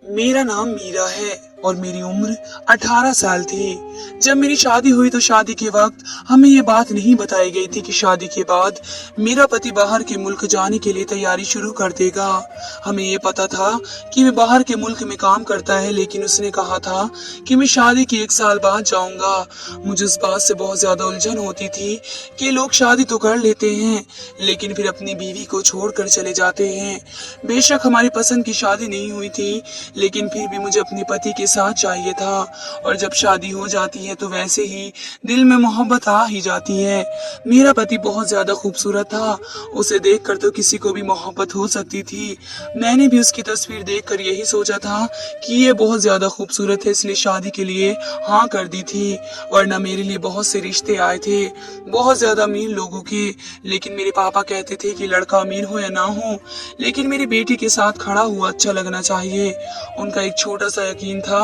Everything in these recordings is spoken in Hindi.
मेरा नाम मीरा है और मेरी उम्र 18 साल थी। जब मेरी शादी हुई तो शादी के वक्त हमें ये बात नहीं बताई गई थी कि शादी के बाद मेरा पति बाहर के मुल्क जाने के लिए तैयारी शुरू कर देगा। हमें ये पता था कि वह बाहर के मुल्क में काम करता है, लेकिन उसने कहा था कि मैं शादी के 1 साल बाद जाऊंगा। मुझे उस बात से बहुत ज्यादा उलझन होती थी कि लोग शादी तो कर लेते हैं लेकिन फिर अपनी बीवी को छोड़कर चले जाते हैं। बेशक हमारी पसंद की शादी नहीं हुई थी, लेकिन फिर भी मुझे अपने पति के साथ चाहिए था। और जब शादी हो जाती है तो वैसे ही दिल में मोहब्बत आ ही जाती है। मेरा पति बहुत ज्यादा खूबसूरत था, उसे देखकर तो किसी को भी मोहब्बत हो सकती थी। मैंने भी उसकी तस्वीर देखकर यही सोचा था कि ये बहुत ज्यादा खूबसूरत है, इसलिए शादी के लिए हाँ कर दी थी। वरना मेरे लिए बहुत से रिश्ते आए थे, बहुत ज्यादा अमीर लोगों के, लेकिन मेरे पापा कहते थे कि लड़का अमीर हो या ना हो, लेकिन मेरी बेटी के साथ खड़ा हुआ अच्छा लगना चाहिए। उनका एक छोटा सा यकीन था।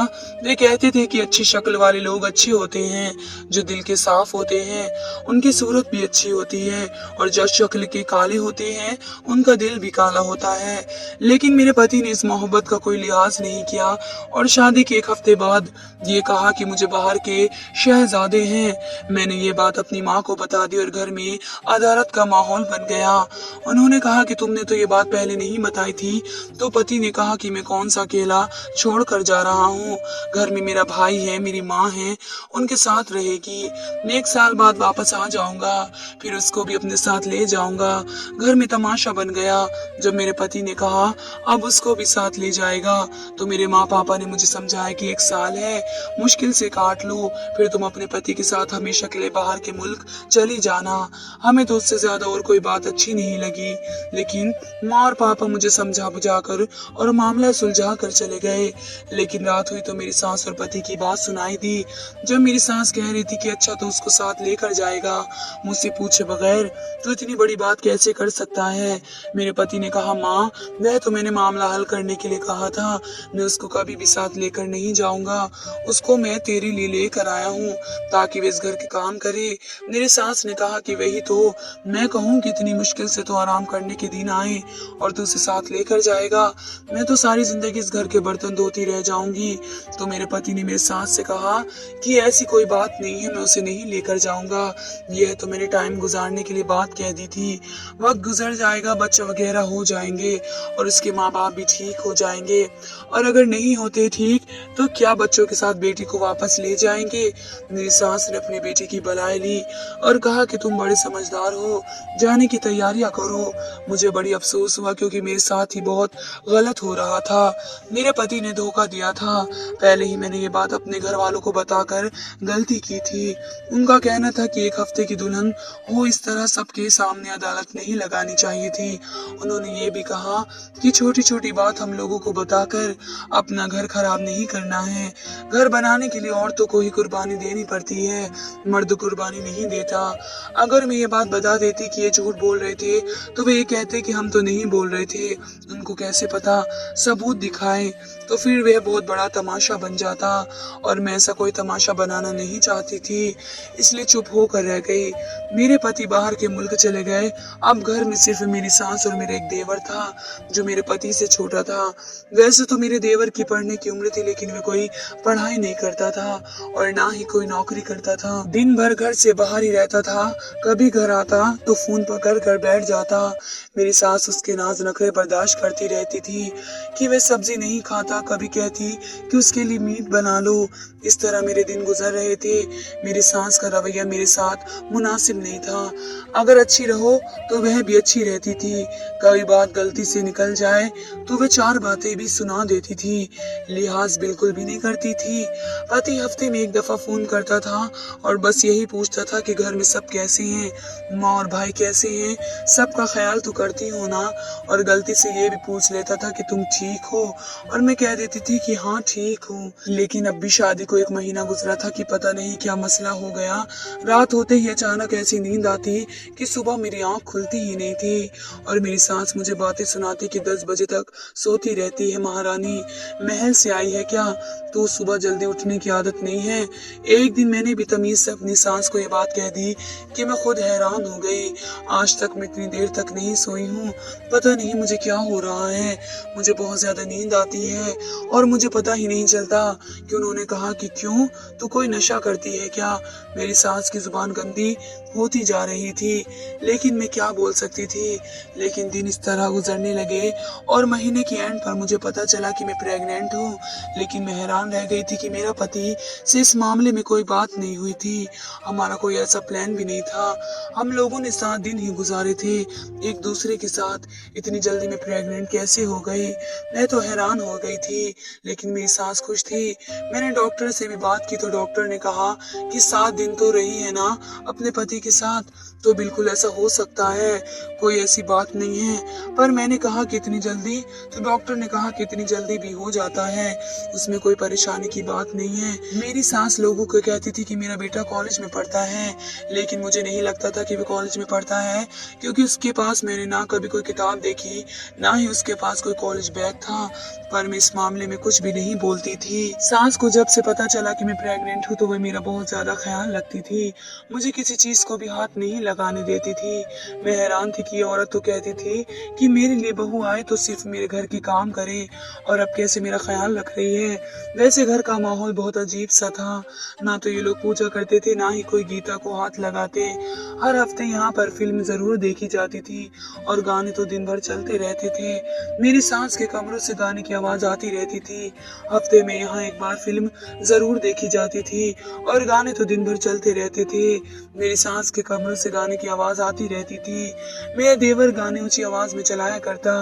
वे कहते थे कि अच्छी शक्ल वाले लोग अच्छे होते हैं, जो दिल के साफ होते हैं उनकी सूरत भी अच्छी होती है, और जो शक्ल के काले होते हैं उनका दिल भी काला होता है। लेकिन मेरे पति ने इस मोहब्बत का कोई लिहाज नहीं किया और शादी के 1 हफ्ते बाद ये कहा कि मुझे बाहर के शहजादे हैं। मैंने ये बात अपनी माँ को बता दी और घर में अदालत का माहौल बन गया। उन्होंने कहा कि तुमने तो ये बात पहले नहीं बताई थी। तो पति ने कहा कि मैं कौन सा अकेला छोड़कर जा रहा हूँ, घर में मेरा भाई है, मेरी माँ है, उनके साथ रहेगी। मैं 1 साल बाद वापस आ जाऊंगा, फिर उसको भी अपने साथ ले जाऊंगा। घर में तमाशा बन गया जब मेरे पति ने कहा अब उसको भी साथ ले जाएगा। तो मेरे माँ पापा ने मुझे समझाया कि 1 साल है, मुश्किल से काट लो, फिर तुम अपने पति के साथ हमेशा के लिए बाहर के मुल्क चली जाना। हमें तो उससे ज्यादा और कोई बात अच्छी नहीं लगी, लेकिन माँ और पापा मुझे समझा बुझाकर और मामला सुलझा कर चले गए। लेकिन रात हुई तो मेरी सास और पति की बात सुनाई दी। जब मेरी सास कह रही थी कि अच्छा तो उसको साथ लेकर जाएगा, मुझसे पूछे बगैर तो इतनी बड़ी बात कैसे कर सकता है। मेरे पति ने कहा माँ, वह तो मैंने मामला हल करने के लिए कहा था, मैं उसको कभी भी साथ लेकर नहीं जाऊंगा। उसको मैं तेरे लिए लेकर आया हूँ ताकि वे इस घर के काम करे। मेरी सास ने कहा कि वही तो मैं कहूँ कि इतनी मुश्किल से तो आराम करने के दिन आए और तू उसे साथ लेकर जाएगा, मैं तो सारी जिंदगी इस घर के बर्तन धोती रह जाऊंगी। तो मेरे पति ने मेरे सास से कहा कि ऐसी कोई बात नहीं है, मैं उसे नहीं लेकर जाऊंगा, यह तो मैंने टाइम गुजारने के लिए बात कह दी थी। वक्त गुजर जाएगा, बच्चे वगैरह हो जाएंगे और उसके माँ बाप भी ठीक हो जाएंगे, और अगर नहीं होते ठीक तो क्या बच्चों के साथ बेटी को वापस ले जाएंगे। मेरी सास ने अपनी बेटी की बलाई ली और कहा कि तुम बड़े समझदार हो, जाने की तैयारियां करो। मुझे बड़ी अफसोस हुआ क्योंकि मेरे साथ ही बहुत गलत हो रहा था। मेरे पति ने धोखा दिया था, पहले ही मैंने ये बात अपने घर वालों को बताकर गलती की थी। उनका कहना था कि 1 हफ्ते की दुल्हन हो इस तरह सबके सामने अदालत नहीं लगानी चाहिए थी। उन्होंने ये भी कहा कि छोटी छोटी बात हम लोगों को बताकर अपना घर खराब नहीं करना है। घर बनाने के लिए औरतों को ही कुर्बानी देनी पड़ती है, मर्द कुर्बानी नहीं देता। अगर मैं ये बात बता देती कि ये झूठ बोल रहे थे तो वे ये कहते कि हम तो नहीं बोल रहे थे, उनको कैसे पता, सबूत दिखाएं, तो फिर वह बहुत बड़ा तमाशा बन जाता, और मैं ऐसा कोई तमाशा बनाना नहीं चाहती थी, इसलिए चुप होकर रह गई। मेरे पति बाहर के मुल्क चले गए। अब घर में सिर्फ मेरी सास और मेरा एक देवर था जो मेरे पति से छोटा था। वैसे तो मेरे देवर की पढ़ने की उम्र थी, लेकिन वे कोई पढ़ाई नहीं करता था और ना ही कोई नौकरी करता था। दिन भर घर से बाहर ही रहता था, कभी घर आता तो फोन पकड़ कर बैठ जाता। मेरी सास उसके नाज नखरे बर्दाश्त करती रहती थी कि वह सब्जी नहीं खाता, कभी कहती कि उसके लिए मीट बना लो। इस तरह मेरे दिन गुजर रहे थे। मेरी सास का रवैया मेरे साथ मुनासिब नहीं था। अगर अच्छी रहो तो वह भी अच्छी रहती थी, कई बात गलती से निकल जाए तो वह 4 बातें भी सुना देती थी, लिहाज बिल्कुल भी नहीं करती थी। पति हफ्ते में 1 दफा फोन करता था और बस यही पूछता था कि घर में सब कैसे हैं, माँ और भाई कैसे हैं, सबका ख्याल तो करती हो ना। और गलती से ये भी पूछ लेता था कि तुम ठीक हो, और मैं कह देती थी कि हाँ ठीक हूँ। लेकिन अब भी शादी को 1 महीना गुजरा था कि पता नहीं क्या मसला हो गया। रात होते ही अचानक ऐसी नींद आती कि सुबह मेरी आंख खुलती ही नहीं थी और मेरी सास मुझे बातें सुनाती कि 10 बजे तक सोती रहती है महारानी, महल से आई है क्या, तो सुबह जल्दी उठने की आदत नहीं है। एक दिन मैंने भी तमीज से अपनी सास को ये बात कह दी कि मैं खुद हैरान हो गई, आज तक मैं इतनी देर तक नहीं सोई हूँ, पता नहीं मुझे क्या हो रहा है, मुझे बहुत ज्यादा नींद आती है और मुझे पता ही नहीं चलता कि उन्होंने कहा कि क्यों, तू कोई नशा करती है क्या। मेरी सास की जुबान गंदी होती जा रही थी, लेकिन मैं क्या बोल सकती थी। लेकिन दिन इस तरह गुजरने लगे और महीने की एंड पर मुझे पता चला कि मैं प्रेग्नेंट हूँ। लेकिन मैं हैरान रह गई थी कि मेरा पति से इस मामले में कोई बात नहीं हुई थी, हमारा कोई ऐसा प्लान भी नहीं था। हम लोगों ने 7 दिन ही गुजारे थे एक दूसरे के साथ, इतनी जल्दी मैं प्रेग्नेंट कैसे हो गई, मैं तो हैरान हो गई थी। लेकिन मेरी सास खुश थी। मैंने डॉक्टर से भी बात की तो डॉक्टर ने कहा कि 7 दिन तो रही है ना अपने पति के साथ, तो बिल्कुल ऐसा हो सकता है, कोई ऐसी बात नहीं है। पर मैंने कहा कि इतनी जल्दी, तो डॉक्टर ने कहा कि इतनी जल्दी भी हो जाता है, उसमें कोई परेशानी की बात नहीं है। मेरी सास लोगों को कहती थी कि मेरा बेटा कॉलेज में पढ़ता है, लेकिन मुझे नहीं लगता था कि वो कॉलेज में पढ़ता है, क्योंकि उसके पास मैंने ना कभी कोई किताब देखी, ना ही उसके पास कोई कॉलेज बैग था। पर मैं इस मामले में कुछ भी नहीं बोलती थी। सास को जब से पता चला कि मैं प्रेग्नेंट हूँ तो वह मेरा बहुत ज्यादा ख्याल रखती थी, मुझे किसी चीज को भी हाथ नहीं लगाने देती थी। मैं हैरान थी कि ये औरत तो कहती थी कि मेरे लिए बहू आए तो सिर्फ मेरे घर की काम करे, और अब कैसे मेरा ख्याल रख रही है। वैसे घर का माहौल बहुत अजीब सा था, ना तो ये लोग पूजा करते थे, ना ही कोई गीता को हाथ लगाते। हर हफ्ते यहाँ पर फिल्म जरूर देखी जाती थी और गाने तो दिन भर चलते रहते थे। मेरी सास के कमरों से गाने की आवाज आती रहती थी। हफ्ते में यहाँ एक बार फिल्म जरूर देखी जाती थी और गाने तो दिन भर चलते रहते थे। मेरी सास के कमरों से गाने की आवाज आती रहती थी। मेरा देवर गाने ऊंची आवाज में चलाया करता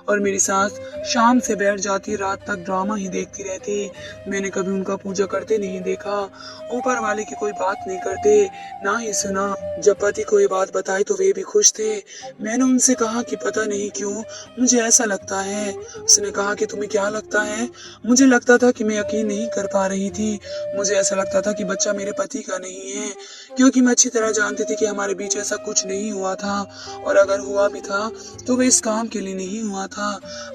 और मेरी सास शाम से बैठ जाती, रात तक ड्रामा ही देखती रहती। मैंने कभी उनका पूजा करते नहीं देखा, ऊपर वाले की कोई बात नहीं करते, ना ही सुना। जब पति को ये बात बताई तो वे भी खुश थे। मैंने उनसे कहा कि पता नहीं क्यों मुझे ऐसा लगता है। उसने कहा कि तुम्हें क्या लगता है। मुझे लगता था कि मैं यकीन नहीं कर पा रही थी। मुझे ऐसा लगता था कि बच्चा मेरे पति का नहीं है, क्योंकि मैं अच्छी तरह जानती थी कि हमारे बीच ऐसा कुछ नहीं हुआ था, और अगर हुआ भी था तो वह इस काम के लिए नहीं हुआ था।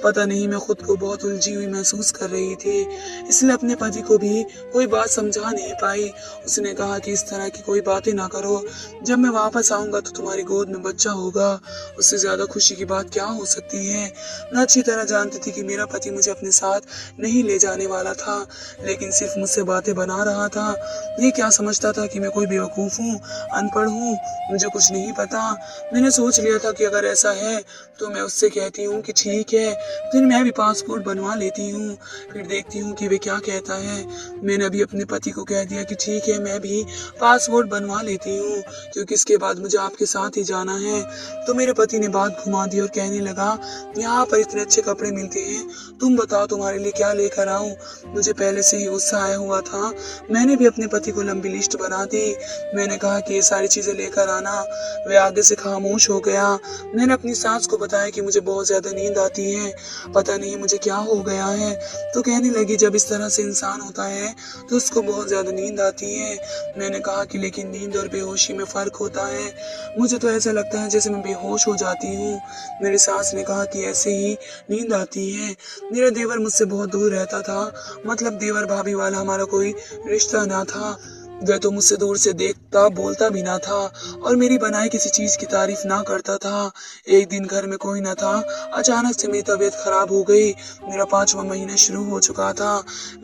पता नहीं, मैं खुद को बहुत उलझी हुई महसूस कर रही थी, इसलिए अपने पति को भी कोई बात समझा नहीं पाई। उसने कहा कि इस तरह की कोई बातें ना करो, जब मैं वापस आऊंगा तो तुम्हारी गोद में बच्चा होगा, उससे ज्यादा खुशी की बात क्या हो सकती है। मैं अच्छी तरह जानती थी कि मेरा पति मुझे अपने साथ नहीं ले जाने वाला था, लेकिन सिर्फ मुझसे बातें बना रहा था। ये क्या समझता था कि मैं कोई बेवकूफ हूँ, अनपढ़ हूँ, मुझे कुछ नहीं पता। मैंने सोच लिया था कि अगर ऐसा है तो मैं उससे कहती हूँ कि ठीक है, फिर मैं भी पासपोर्ट बनवा लेती हूँ, फिर देखती हूँ कि वे क्या कहता है। मैंने अभी अपने पति को कह दिया कि ठीक है, मैं भी पासपोर्ट बनवा लेती हूँ, क्योंकि इसके बाद मुझे आपके साथ ही जाना है। तो मेरे पति ने बात घुमा दी और कहने लगा, यहाँ पर इतने अच्छे कपड़े मिलते हैं, तुम बताओ तुम्हारे लिए क्या लेकर आऊं। मुझे पहले से ही गुस्सा आया हुआ था। मैंने भी अपने पति को लंबी लिस्ट बना दी। मैंने कहा कि ये सारी चीजें लेकर आना। वे आगे से खामोश हो गया। मैंने अपनी सास को बताया कि मुझे बहुत ज्यादा नींद आती है, पता नहीं मुझे क्या हो गया है। तो कहने लगी, जब इस तरह से इंसान होता है तो उसको बहुत ज्यादा नींद आती है। मैंने कहा कि लेकिन नींद और बेहोशी में फर्क होता है, मुझे तो ऐसा लगता है जैसे मैं बेहोश हो जाती हूँ। मेरी सास ने कहा कि ऐसे ही नींद आती है। मेरा देवर मुझसे बहुत दूर रहता था, मतलब देवर भाभी वाला हमारा कोई रिश्ता ना था। वह तो मुझसे दूर से देखता बोलता भी ना था और मेरी बनाई किसी चीज की तारीफ ना करता था। एक दिन घर में कोई ना था, अचानक से मेरी तबीयत खराब हो गई। मेरा 5वां महीना शुरू हो चुका था।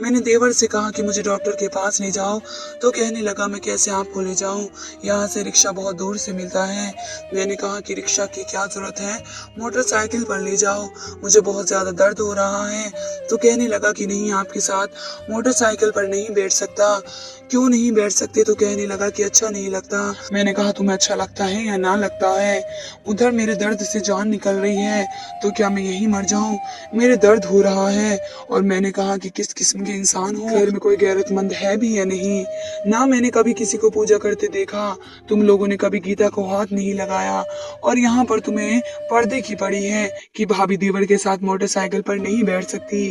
मैंने देवर से कहा कि मुझे डॉक्टर के पास ले जाओ, तो कहने लगा, मैं कैसे आपको ले जाऊं, यहाँ से रिक्शा बहुत दूर से मिलता है। मैंने कहा कि रिक्शा की क्या जरूरत है, मोटरसाइकिल पर ले जाओ, मुझे बहुत ज्यादा दर्द हो रहा है। तो कहने लगा कि नहीं, आपके साथ मोटरसाइकिल पर नहीं बैठ सकता। क्यों नहीं बैठ सकते? तो कहने लगा कि अच्छा नहीं लगता। मैंने कहा तुम्हें अच्छा लगता है या ना लगता है, उधर मेरे दर्द से जान निकल रही है, तो क्या मैं यही मर जाऊं? मेरे दर्द हो रहा है। और मैंने कहा कि किस किस्म के इंसान हो, घर में कोई गैरतमंद है भी या नहीं? ना मैंने कभी किसी को पूजा करते देखा, तुम लोगों ने कभी गीता को हाथ नहीं लगाया, और यहाँ पर तुम्हें पर्दे की पड़ी है कि भाभी देवर के साथ मोटरसाइकिल पर नहीं बैठ सकती।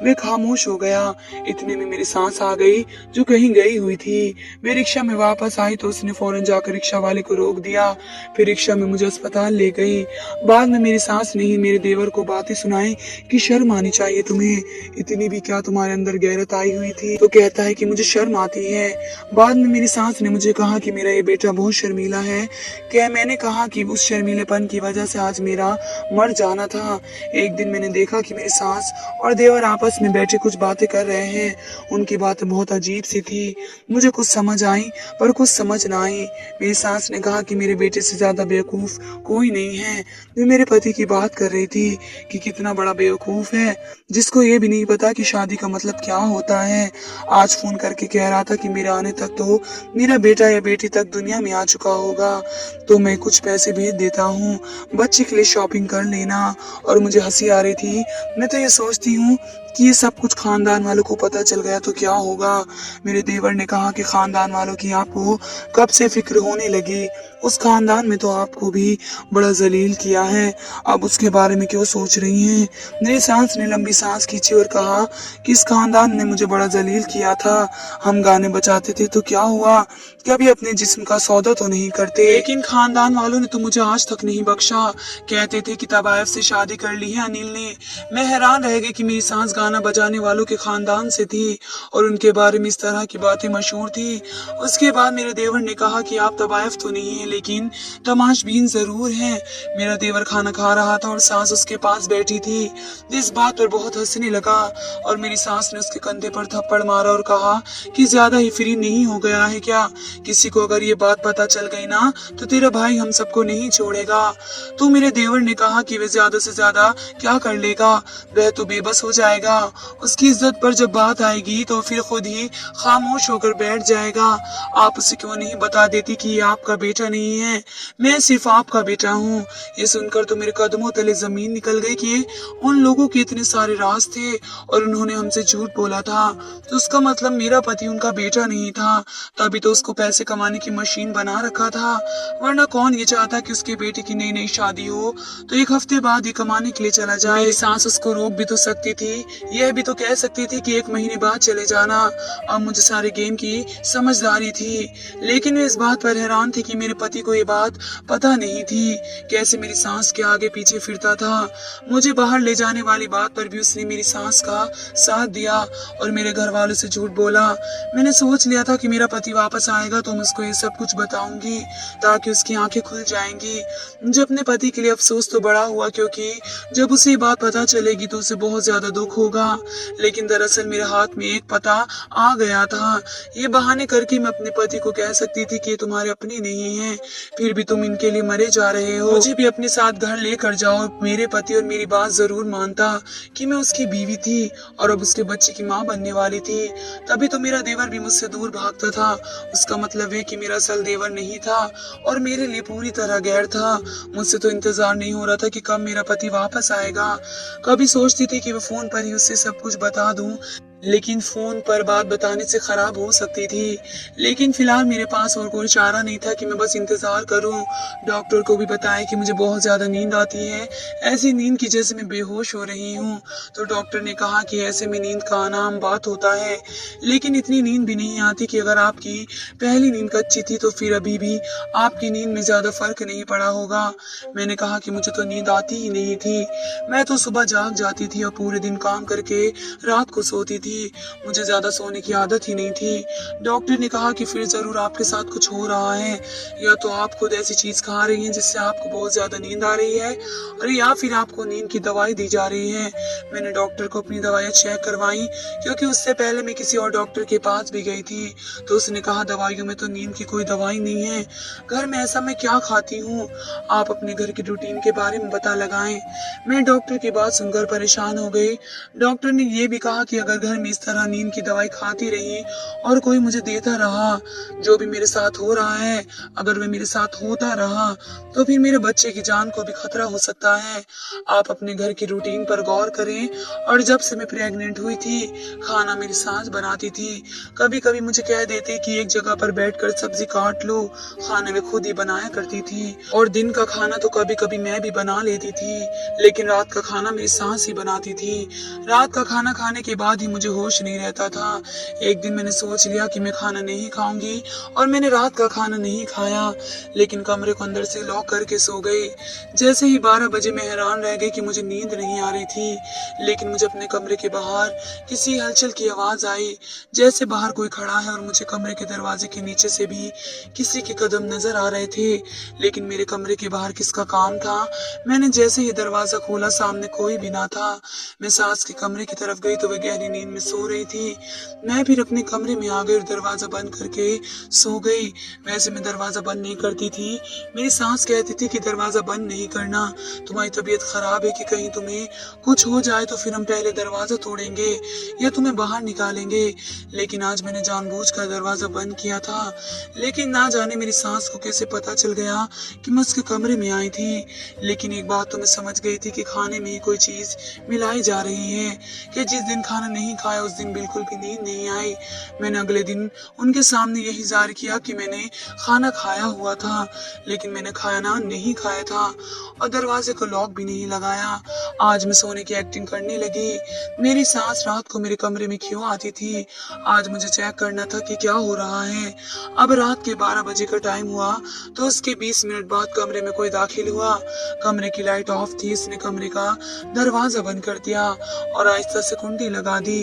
वे खामोश हो गया। इतने में मेरी सांस आ गई जो कहीं गई हुई थी। मैं रिक्शा में वापस आई तो उसने फौरन जाकर रिक्शा वाले को रोक दिया। फिर रिक्शा में मुझे अस्पताल ले गई। बाद में मेरी सांस ने ही मेरे देवर को बातें सुनाई कि शर्म आनी चाहिए तुम्हें, इतनी भी क्या तुम्हारे अंदर गैरत आई हुई थी? तो कहता है कि मुझे शर्म आती है। बाद में मेरी सांस ने मुझे कहा कि मेरा ये बेटा बहुत शर्मीला है। क्या मैंने कहा कि उस शर्मीलेपन की वजह से आज मेरा मर जाना था। एक दिन मैंने देखा कि मेरी सांस और देवर आपस में बैठे कुछ बातें कर रहे हैं। उनकी बातें बहुत अजीब सी थी। मुझे कुछ समझ आई पर कुछ समझ ना आई। मेरी सांस ने कहा कि मेरे बेटे से ज्यादा बेवकूफ कोई नहीं है। वे मेरे पति की बात कर रही थी कि कितना बड़ा बेवकूफ है जिसको ये भी नहीं पता कि शादी का मतलब क्या होता है। आज फोन करके कह रहा था कि मेरे आने तक तो मेरा बेटा या बेटी तक दुनिया में आ चुका होगा, तो मैं कुछ पैसे भेज देता हूँ, बच्चे के लिए शॉपिंग कर लेना। और मुझे हंसी आ रही थी। मैं तो ये सोचती हूँ कि ये सब कुछ खानदान वालों को पता चल गया तो क्या होगा। मेरे देवर ने कहा कि खानदान वालों की आपको कब से फिक्र होने लगी, उस खानदान में तो आपको भी बड़ा जलील किया है, अब उसके बारे में क्यों सोच रही हैं? मेरी सांस ने लंबी सांस खींची और कहा कि इस खानदान ने मुझे बड़ा जलील किया था। हम गाने बजाते थे तो क्या हुआ, कभी अपने जिस्म का सौदा तो नहीं करते, लेकिन खानदान वालों ने तो मुझे आज तक नहीं बख्शा। कहते थे कि तबायफ से शादी कर ली है अनिल ने। मैं हैरान रह गई कि मेरी सांस गाना बजाने वालों के खानदान से थी और उनके बारे में इस तरह की बातें मशहूर थी। उसके बाद मेरे देवर ने कहा कि आप तबायफ तो नहीं है लेकिन तमाशबीन जरूर हैं। मेरा देवर खाना खा रहा था और सांस उसके पास बैठी थी। इस बात पर बहुत हंसने लगा और मेरी सांस ने उसके कंधे पर थप्पड़ मारा और कहा कि ज्यादा ही फ्री नहीं हो गया है क्या? किसी को अगर ये बात पता चल गई ना तो तेरा भाई हम सबको नहीं छोड़ेगा। तो मेरे देवर ने कहा कि वह ज्यादा से ज्यादा क्या कर लेगा, वह तो बेबस हो जाएगा। उसकी इज्जत पर जब बात आएगी तो फिर खुद ही खामोश होकर बैठ जाएगा। आप उसे क्यों नहीं बता देती कि ये आपका बेटा नहीं है, मैं सिर्फ आपका बेटा हूँ। ये सुनकर तो मेरे कदमों तले जमीन निकल गई कि उन लोगों के इतने सारे राज थे और उन्होंने हमसे झूठ बोला था, तो उसका मतलब मेरा पति उनका बेटा नहीं था। तभी तो उसको पैसे कमाने की मशीन बना रखा था, वरना कौन ये चाहता कि उसके बेटे की नई नई शादी हो तो एक हफ्ते बाद ये कमाने के लिए चला जाए। मेरी सांस उसको रोक भी तो सकती थी, यह भी तो कह सकती थी कि 1 महीने बाद चले जाना। अब मुझे सारे गेम की समझदारी थी, लेकिन मैं इस बात पर हैरान थी कि मेरे पति को ये बात पता नहीं थी। कैसे मेरी सांस के आगे पीछे फिरता था। मुझे बाहर ले जाने वाली बात पर भी उसने मेरी सांस का साथ दिया और मेरे घर वालों से झूठ बोला। मैंने सोच लिया था कि मेरा पति वापस आएगा तो मैं उसको ये सब कुछ बताऊंगी ताकि उसकी आंखें खुल जाएंगी। मुझे अपने पति के लिए अफसोस तो बड़ा हुआ क्योंकि जब उसे ये बात पता चलेगी तो उसे बहुत ज्यादा दुख होगा। लेकिन दरअसल मेरे हाथ में एक पता आ गया था। ये बहाने करके मैं अपने पति को कह सकती थी कि ये तुम्हारे अपने नहीं है, फिर भी तुम इनके लिए मरे जा रहे हो। मुझे भी अपने साथ घर लेकर जाओ। मेरे पति और मेरी बात जरूर मानता कि मैं उसकी बीवी थी और अब उसके बच्चे की माँ बनने वाली थी। तभी तो मेरा देवर भी मुझसे दूर भागता था। उसका मतलब है कि मेरा असल देवर नहीं था और मेरे लिए पूरी तरह गैर था। मुझसे तो इंतजार नहीं हो रहा था कि कब मेरा पति वापस आएगा। कभी सोचती थी कि मैं फोन पर ही उससे सब कुछ बता दूं, लेकिन फोन पर बात बताने से खराब हो सकती थी। लेकिन फिलहाल मेरे पास और कोई चारा नहीं था कि मैं बस इंतजार करूं। डॉक्टर को भी बताया कि मुझे बहुत ज्यादा नींद आती है, ऐसी नींद की जैसे मैं बेहोश हो रही हूं। तो डॉक्टर ने कहा कि ऐसे में नींद का आना आम बात होता है, लेकिन इतनी नींद भी नहीं आती कि अगर आपकी पहली नींद कच्ची थी तो फिर अभी भी आपकी नींद में ज्यादा फर्क नहीं पड़ा होगा। मैंने कहा कि मुझे तो नींद आती ही नहीं थी, मैं तो सुबह जाग जाती थी और पूरे दिन काम करके रात को सोती थी। मुझे ज्यादा सोने की आदत ही नहीं थी। डॉक्टर ने कहा कि फिर जरूर आपके साथ कुछ हो रहा है, या तो आप खुद ऐसी चीज खा रही हैं जिससे आपको बहुत ज्यादा नींद आ रही है और या फिर आपको नींद की दवाई दी जा रही है। मैंने डॉक्टर को अपनी दवाइयाँ चेक करवाई क्योंकि उससे पहले मैं किसी और डॉक्टर के पास भी गई थी, तो उसने कहा दवाइयों में तो नींद की कोई दवाई नहीं है। घर में ऐसा मैं क्या खाती हूँ, आप अपने घर की रूटीन के बारे में पता लगाएं। मैं डॉक्टर की बात सुनकर परेशान हो गई। डॉक्टर ने ये भी कहा कि अगर घर भर मैं इस तरह नींद की दवाई खाती रही और कोई मुझे देता रहा। जो भी मेरे साथ हो रहा है, अगर वह मेरे साथ होता रहा तो फिर मेरे बच्चे की जान को भी खतरा हो सकता है। आप अपने घर की रूटीन पर गौर करें। और जब से मैं प्रेग्नेंट हुई थी, खाना मेरी सास बनाती थी। कभी कभी मुझे कह देते कि एक जगह पर बैठकर सब्जी काट लो, खाना वे खुद ही बनाया करती थी। और दिन का खाना तो कभी कभी मैं भी बना लेती थी, लेकिन रात का खाना मेरी सास ही बनाती थी। रात का खाना खाने के बाद ही मुझे होश नहीं रहता था। एक दिन मैंने सोच लिया कि मैं खाना नहीं खाऊंगी और मैंने रात का खाना नहीं खाया, लेकिन कमरे को अंदर से लॉक करके सो गई। जैसे ही 12 बजे मैं हैरान रह गई कि मुझे नींद नहीं आ रही थी, लेकिन मुझे अपने कमरे के बाहर किसी हलचल की आवाज आई, जैसे बाहर कोई खड़ा है। और मुझे कमरे के दरवाजे के नीचे से भी किसी के कदम नजर आ रहे थे, लेकिन मेरे कमरे के बाहर किसका काम था। मैंने जैसे ही दरवाजा खोला, सामने कोई भी ना था। मैं सास के कमरे की तरफ गई तो वह गहरी नींद में सो रही थी। मैं फिर अपने कमरे में आ गई और दरवाजा बंद करके सो गई। वैसे मैं दरवाजा बंद नहीं करती थी। मेरी सास कहती थी कि दरवाजा बंद नहीं करना, तुम्हारी तबीयत खराब है कि कहीं तुम्हें कुछ हो जाए तो फिर हम पहले दरवाजा तोड़ेंगे या तुम्हें बाहर निकालेंगे। लेकिन आज मैंने जानबूझकर दरवाजा बंद किया था। लेकिन ना जाने मेरी सास को कैसे पता चल गया कि मैं उसके कमरे में आई थी। लेकिन एक बात तो मैं समझ गई थी कि खाने में ही कोई चीज मिलाई जा रही है, कि जिस दिन खाना नहीं खाया उस दिन बिल्कुल भी नींद नहीं आई। मैंने अगले दिन उनके सामने यही जाहिर किया कि मैंने खाना खाया हुआ था, लेकिन मैंने खाना नहीं खाया था और दरवाजे को लॉक भी नहीं लगाया। आज मैं सोने की एक्टिंग करने लगी। मेरी सास रात को मेरे कमरे में क्यों आती थी? आज मुझे चेक करना था कि क्या हो रहा है। अब रात के 12 बजे का टाइम हुआ तो उसके 20 मिनट बाद कमरे में कोई दाखिल हुआ। कमरे की लाइट ऑफ थी। इसने कमरे का दरवाजा बंद कर दिया और आहिस्ता से कुंडी लगा दी।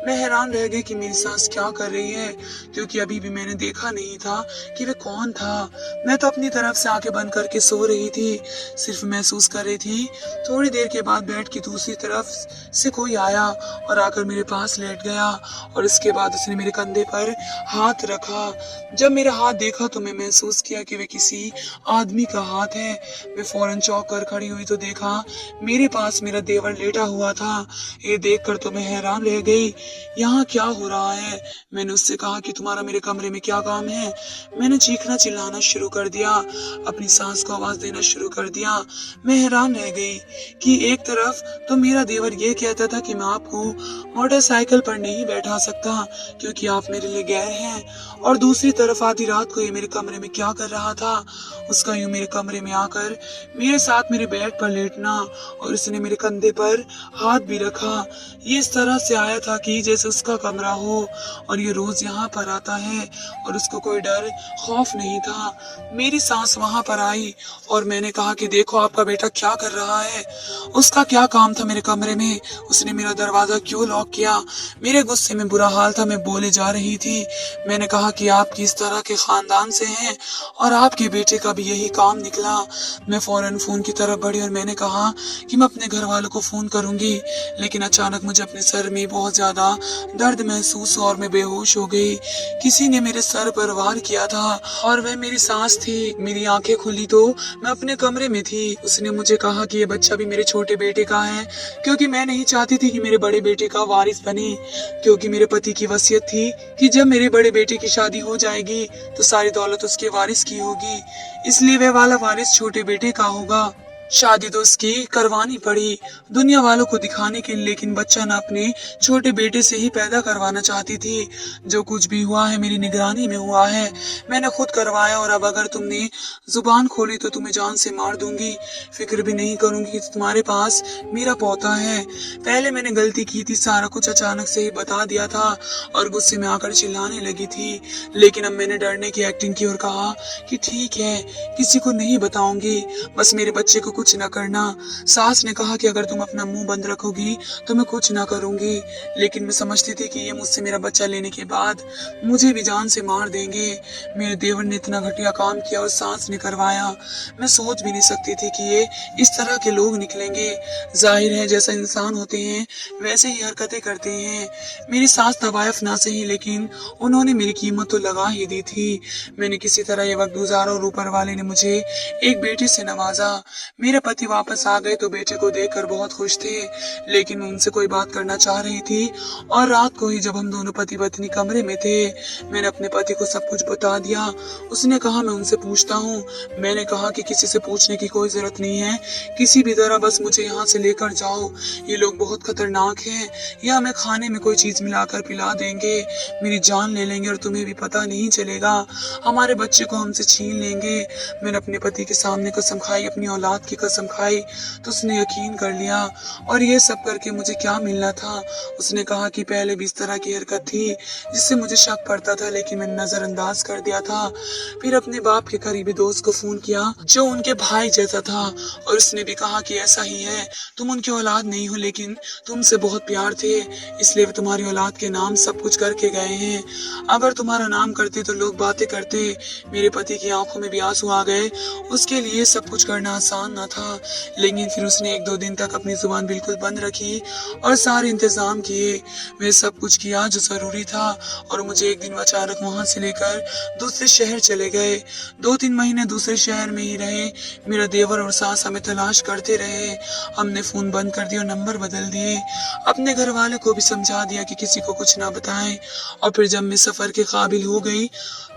मैं हैरान रह गई कि मेरी सास क्या कर रही है, क्योंकि अभी भी मैंने देखा नहीं था कि वह कौन था। मैं तो अपनी तरफ से आंखें बंद करके सो रही थी, सिर्फ महसूस कर रही थी। थोड़ी देर के बाद बेड की दूसरी तरफ से कोई आया और आकर मेरे पास लेट गया और इसके बाद उसने मेरे कंधे पर हाथ रखा। जब मेरा हाथ देखा तो मैं महसूस किया कि वह किसी आदमी का हाथ है। मैं फौरन चौंक कर खड़ी हुई तो देखा मेरे पास मेरा देवर लेटा हुआ था। ये देखकर तो मैं हैरान रह गई, यहाँ क्या हो रहा है। मैंने उससे कहा कि तुम्हारा मेरे कमरे में क्या काम है। मैंने चीखना चिल्लाना शुरू कर दिया, अपनी सांस को आवाज देना शुरू कर दिया। मैं हैरान रह गई कि एक तरफ तो मेरा देवर ये कहता था कि मैं आपको मोटरसाइकिल पर नहीं बैठा सकता क्योंकि आप मेरे लिए गैर हैं, और दूसरी तरफ आधी रात को ये मेरे कमरे में क्या कर रहा था। उसका यूं मेरे कमरे में आकर मेरे साथ मेरे बेड पर लेटना और उसने मेरे कंधे पर हाथ भी रखा। ये इस तरह से आया था कि जैसे उसका कमरा हो और ये रोज यहाँ पर आता है और उसको कोई डर खौफ नहीं था। मेरी सास वहां पर आई और मैंने कहा कि देखो आपका बेटा क्या कर रहा है। उसका क्या काम था मेरे कमरे में, उसने मेरा दरवाजा क्यों लॉक किया। मेरे गुस्से में बुरा हाल था, मैं बोले जा रही थी। मैंने कहा कि आप किस तरह के खानदान से हैं और आपके बेटे का भी यही काम निकला। मैं फौरन फोन की तरफ बढ़ी और मैंने कहा कि मैं अपने घर वालों को फोन करूंगी, लेकिन अचानक मुझे अपने सर में बहुत ज्यादा दर्द महसूस हुआ और मैं बेहोश हो गई। किसी ने मेरे सर पर वार किया था और वह मेरी सास थी। मेरी आंखें खुली तो मैं अपने कमरे में थी। उसने मुझे कहा कि ये बच्चा भी मेरे छोटे बेटे का है, क्योंकि मैं नहीं चाहती थी कि मेरे बड़े बेटे का वारिस बने, क्योंकि मेरे पति की वसीयत थी कि जब मेरे बड़े बेटे की शादी हो जाएगी तो सारी दौलत उसके वारिस की होगी, इसलिए वह वाला वारिस छोटे बेटे का होगा। शादी तो उसकी करवानी पड़ी दुनिया वालों को दिखाने के लिए, लेकिन बच्चा ना अपने छोटे बेटे से ही पैदा करवाना चाहती थी। जो कुछ भी हुआ है मेरी निगरानी में हुआ है, मैंने खुद करवाया, और अब अगर तुमने जुबान खोली तो तुम्हें जान से मार दूंगी। फिक्र भी नहीं करूंगी कि तुम्हारे पास मेरा पोता है। पहले मैंने गलती की थी, सारा कुछ अचानक से ही बता दिया था और गुस्से में आकर चिल्लाने लगी थी। लेकिन अब मैंने डरने की एक्टिंग की और कहा कि ठीक है, किसी को नहीं बताऊंगी, बस मेरे बच्चे को कुछ न करना। सास ने कहा कि अगर तुम अपना मुंह बंद रखोगी तो मैं कुछ ना करूंगी, लेकिन मैं समझती थी कि ये मुझसे मेरा बच्चा लेने के बाद मुझे भी जान से मार देंगे। मेरे देवर ने इतना घटिया काम किया और सास ने करवाया। मैं सोच भी नहीं सकती थी कि ये इस तरह के लोग निकलेंगे। जाहिर है जैसा इंसान होते हैं वैसे ही हरकतें करते हैं। मेरी सास तवायफ ना सही, लेकिन उन्होंने मेरी कीमत तो लगा ही दी थी। मैंने किसी तरह ये वक्त गुजारा और ऊपर वाले ने मुझे एक बेटे से नवाजा। मेरे पति वापस आ गए तो बेटे को देखकर बहुत खुश थे, लेकिन मैं उनसे कोई बात करना चाह रही थी। और रात को ही जब हम दोनों पति पत्नी कमरे में थे, मैंने अपने पति को सब कुछ बता दिया। उसने कहा मैं उनसे पूछता हूँ। मैंने कहा कि किसी से पूछने की कोई जरूरत नहीं है, किसी भी तरह बस मुझे यहाँ से लेकर जाओ। ये लोग बहुत खतरनाक हैं, या हमें खाने में कोई चीज मिलाकर पिला देंगे, मेरी जान ले लेंगे और तुम्हें भी पता नहीं चलेगा, हमारे बच्चे को हमसे छीन लेंगे। मैंने अपने पति के सामने कसम खाई, अपनी औलाद की कसम खाई, तो उसने यकीन कर लिया। और ये सब करके मुझे क्या मिलना था? उसने कहा कि पहले भी इस तरह की हरकत थी जिससे मुझे शक पड़ता था, लेकिन मैंने नजरअंदाज कर दिया था। फिर अपने बाप के करीबी दोस्त को फोन किया जो उनके भाई जैसा था, और उसने भी कहा कि ऐसा ही है, तुम उनकी औलाद नहीं हो, लेकिन तुमसे बहुत प्यार थे, इसलिए वे तुम्हारी औलाद के नाम सब कुछ करके गए हैं। अगर तुम्हारा नाम करते तो लोग बातें करते। मेरे पति की आंखों में भी आंसू आ गए। उसके लिए सब कुछ करना आसान न था, लेकिन फिर उसने 1-2 दिन तक अपनी जुबान बिल्कुल बंद रखी और सारे इंतजाम किए। वे सब कुछ किया जो जरूरी था, और मुझे एक दिन अचानक वहां से लेकर दूसरे शहर चले गए। 2-3 महीने दूसरे शहर में ही रहे। मेरा देवर और सास हमें तलाश करते रहे। हमने फोन बंद कर दिया और नंबर बदल दिए। अपने घर वाले को भी समझा दिया कि किसी को कुछ ना बताएं। और फिर जब मैं सफर के काबिल हो गई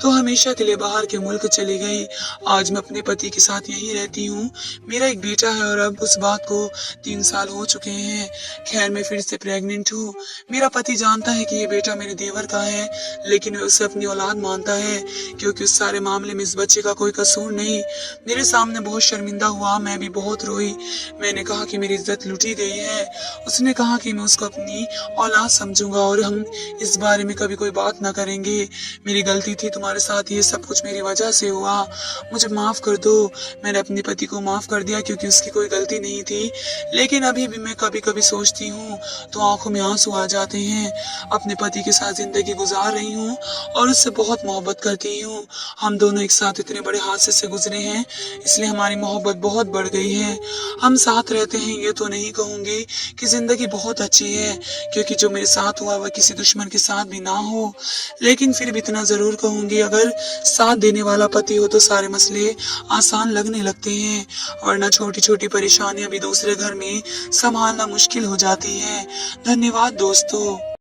तो हमेशा के लिए बाहर के मुल्क चली गई। आज मैं अपने पति के साथ यही रहती हूँ। मेरा एक बेटा है और अब उस बात को 3 साल हो चुके हैं। खैर, मैं फिर से प्रेग्नेंट हूँ। मेरा पति जानता है कि ये बेटा मेरे देवर का है, लेकिन वह उसे अपनी औलाद मानता है, क्योंकि उस सारे मामले में इस बच्चे का कोई कसूर नहीं। मेरे सामने बहुत शर्मिंदा हुआ, मैं भी बहुत रोई। मैंने कहा कि मेरी इज्जत लुटी गई है। उसने कहा कि मैं उसको अपनी औलाद समझूंगा और हम इस बारे में कभी कोई बात ना करेंगे। मेरी गलती थी, तुम्हारे साथ ये सब कुछ मेरी वजह से हुआ, मुझे माफ कर दो। मैंने अपने पति को माफ कर दिया क्योंकि उसकी कोई गलती नहीं थी, लेकिन अभी भी मैं कभी कभी सोचती हूँ तो आंखों में आंसू आ जाते हैं। अपने पति के साथ जिंदगी गुजार रही हूँ और उससे बहुत मोहब्बत करती हूँ। हम दोनों एक साथ इतने बड़े हादसे से गुजरे हैं, इसलिए हमारी मोहब्बत बहुत बढ़ गई है। हम साथ रहते हैं, ये तो नहीं कहूंगी कि जिंदगी बहुत अच्छी है, क्योंकि जो मेरे साथ हुआ वह किसी दुश्मन के साथ भी ना हो, लेकिन फिर भी इतना जरूर कहूंगी, अगर साथ देने वाला पति हो तो सारे मसले आसान लगने लगते हैं, वरना छोटी छोटी परेशानियां भी दूसरे घर में संभालना मुश्किल हो जाती है। धन्यवाद दोस्तों।